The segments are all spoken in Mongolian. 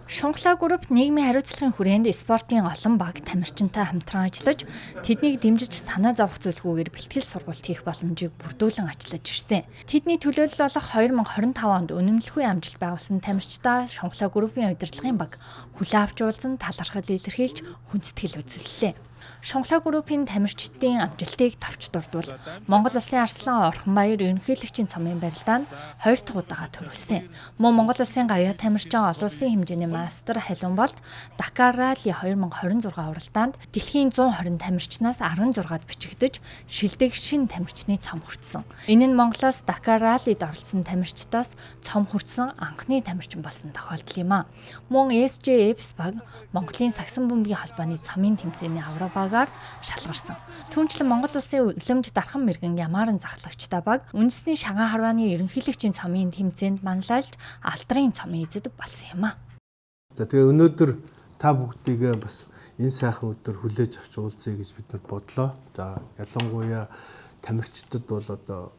Шунхлаа групп нийгмийн хариуцлагын хүрээнд спортын олон баг тамирчинтай хамтран ажиллаж, тэднийг дэмжиж санаа зовох зүйлгүйгээр бэлтгэл сургалт хийх боломжийг бүрдүүлэн ажиллаж ирсэн. Тэдний төлөөлөл болох 2025 онд үнэмлэхүй амжилт байгуулсан тамирчдаа Шунхлаа группын удирдлагын баг хүлээн авч уулзсан талархал илэрхийлж хүндэтгэл үзүүллээ. Шунхлаа группын тамирчдын амжилтыг товч дурдвал Монгол Улсын Арслан Орхонбаяр ерөнхийлөгчийн цомын барилдаанд 2 дахь удаага төрүүлсэн. Мөн Монгол Улсын гавьяа тамирчин олон улсын хэмжээний мастер халуун болт Dakar Rally 2026 уралдаанд дэлхийн 120 тамирчнаас 16-д бичигдэж шилдэг шин тамирчны цом хүртсэн. Энэ нь Монголоос Dakar Rally-д оролцсон тамирчдаас цом хүртсэн анхны тамирчин болсон тохиолдол юм а. Мөн SJF баг Монголын сагсан бөмбөгийн холбооны цомын тэмцээний авраг багаар шалгарсан. Түүнчлэн Монгол Улсын үлэмж дархан мэргэн ямаарын захлагчтай баг үндэсний шагаан харвааны ерөнхийлөгчийн цомын тэмцээнд манлайлж алдрын цомын эзэд болсон юм а. За тэгээ өнөөдөр та бүгдийгээ бас энэ сайхан өдөр хүлээж авч уулзъя гэж бид нар бодлоо. За ялангуяа тамирчдад бол одоо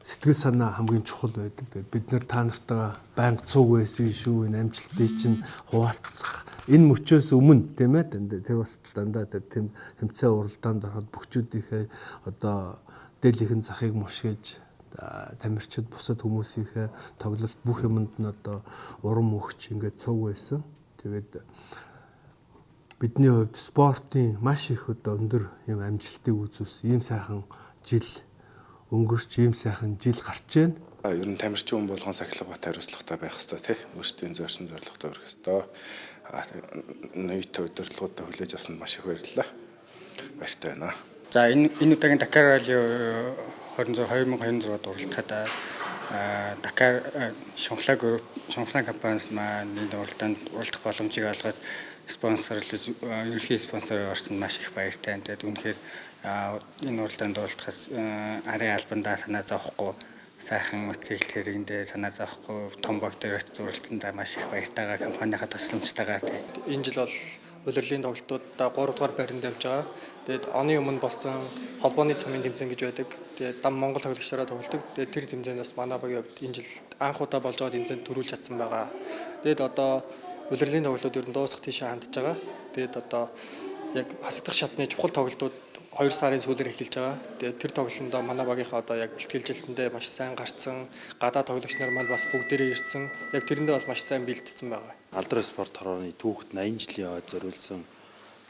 сэтгэл санаа хамгийн чухал байдаг. Тэгээд бид нар та нартаа байнга цуг байсан шүү. Энэ амжилтыг чинь хуваалцах энэ мөчөөс өмнө тийм ээ тэр бас дандаа тэр тэмцээн уралдаанд ороход бүгчүүдийнхээ одоо дээлийнхэн захыг мушгиж тамирчид бусад хүмүүсийнхээ тоглолт бүх юмд нь одоо урам өгч ингээд цуг байсан. Тэгээд бидний хувьд спортын маш их одоо өндөр юм амжилтыг үзүүлсэн. Ийм сайхан жил өнгөрч ийм сайхан жил гарч байна. Ер нь тамирчин хүн болгон сахилгават хариуцлагатай байх хэрэгтэй тий. Өөрсдийн зорьсон зорилготой өрөх хэрэгтэй. Нийт удирдлагуудаа хүлээж авсанд маш их баярлалаа. Баяртай байна. За энэ удаагийн Dakar Rally 2026 уралдаанд Dakar Шунхлаа групп Шунхлаа компаниас маань энэ уралдаанд уралдах боломжийг олгож спонсорлож ерөнхий спонсор орсон маш их баяртай. Тэгээд үнэхээр энэ уралдаанд уралдахаас арын албандаа санаа зовхгүй сайхан үцэглэл хэрэгэндээ санаа зовхгүй том багтэрэгт зуралцсандаа маш их баяртайгаа компанийнхаа тусламжтайгаар энэ жил бол улирлын тоглолтуудаа 3 дугаар байранд явж байгаа. Тэгээд оны өмнө болсон холбооны цомын тэмцээн гэж байдаг. Тэгээд дам Монгол тоглогчдороо тоглолдог. Тэгээд тэр тэмцээнээс манай багийн хувьд энэ жил анх удаа болж байгаа тэмцээнд төрүүлж чадсан байгаа. Тэгээд одоо улирлын тоглолтууд ер нь дуусах тийшээ хандж байгаа. Тэгээд одоо яг хасагдах шатны чухал тоглолтууд 2 сарын сүүлээр эхэлж байгаа. Тэгээд тэр тоглолтонд манай багийнхаа одоо яг бэлтгэлжилтэндээ маш сайн гарцсан, гадаа тоглогч нар маань бас бүгдээрээ ирсэн. Яг тэрэндээ бол маш сайн бэлтгэсэн байгаа. Алдрын спорт хорооны түүхэд 80 жилийн хойд зориулсан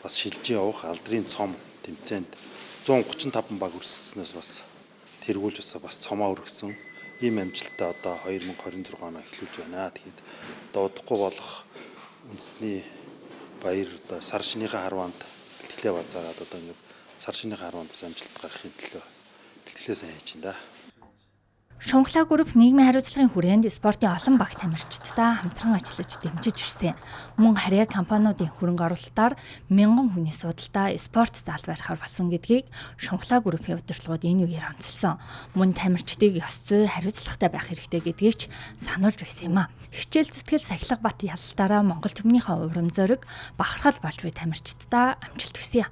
бас шилжиж явах алдрын цом тэмцээнд 135 баг өрсөлдснөөс бас тэргүүлж бас цомоо өргөсөн. Ийм амжилттай одоо 2026 оноо эхлүүлж байна. Тэгэхэд одоо удахгүй болох үндэсний баяр одоо сар шинийхээ харваанд бэлтгэлээ базаагаад одоо ингээд сар шинийхээ харваанд бас амжилт гаргахын төлөө бэлтгэлээ сайн хийж байна да. Шунхлаа групп нийгмийн хариуцлагын хүрээнд спортын олон баг тамирчдтай хамтран ажиллаж дэмжиж ирсэн. Мөн харьяа компаниудын хөрөнгө оруулалтаар мянган хүний судалтай спорт зал барихаар болсон гэдгийг Шунхлаа группийн удирдлагууд энэ үеэр онцлсон. Мөн тамирчдыг ёс зүй хариуцлагатай байх хэрэгтэй гэдгийг ч сануулж байсан юм а. Хичээл зүтгэл Сахилга бат ялалтаараа Монгол төмнийхөө урам зориг бахархал болж буй тамирчдтай амжилт хүсье.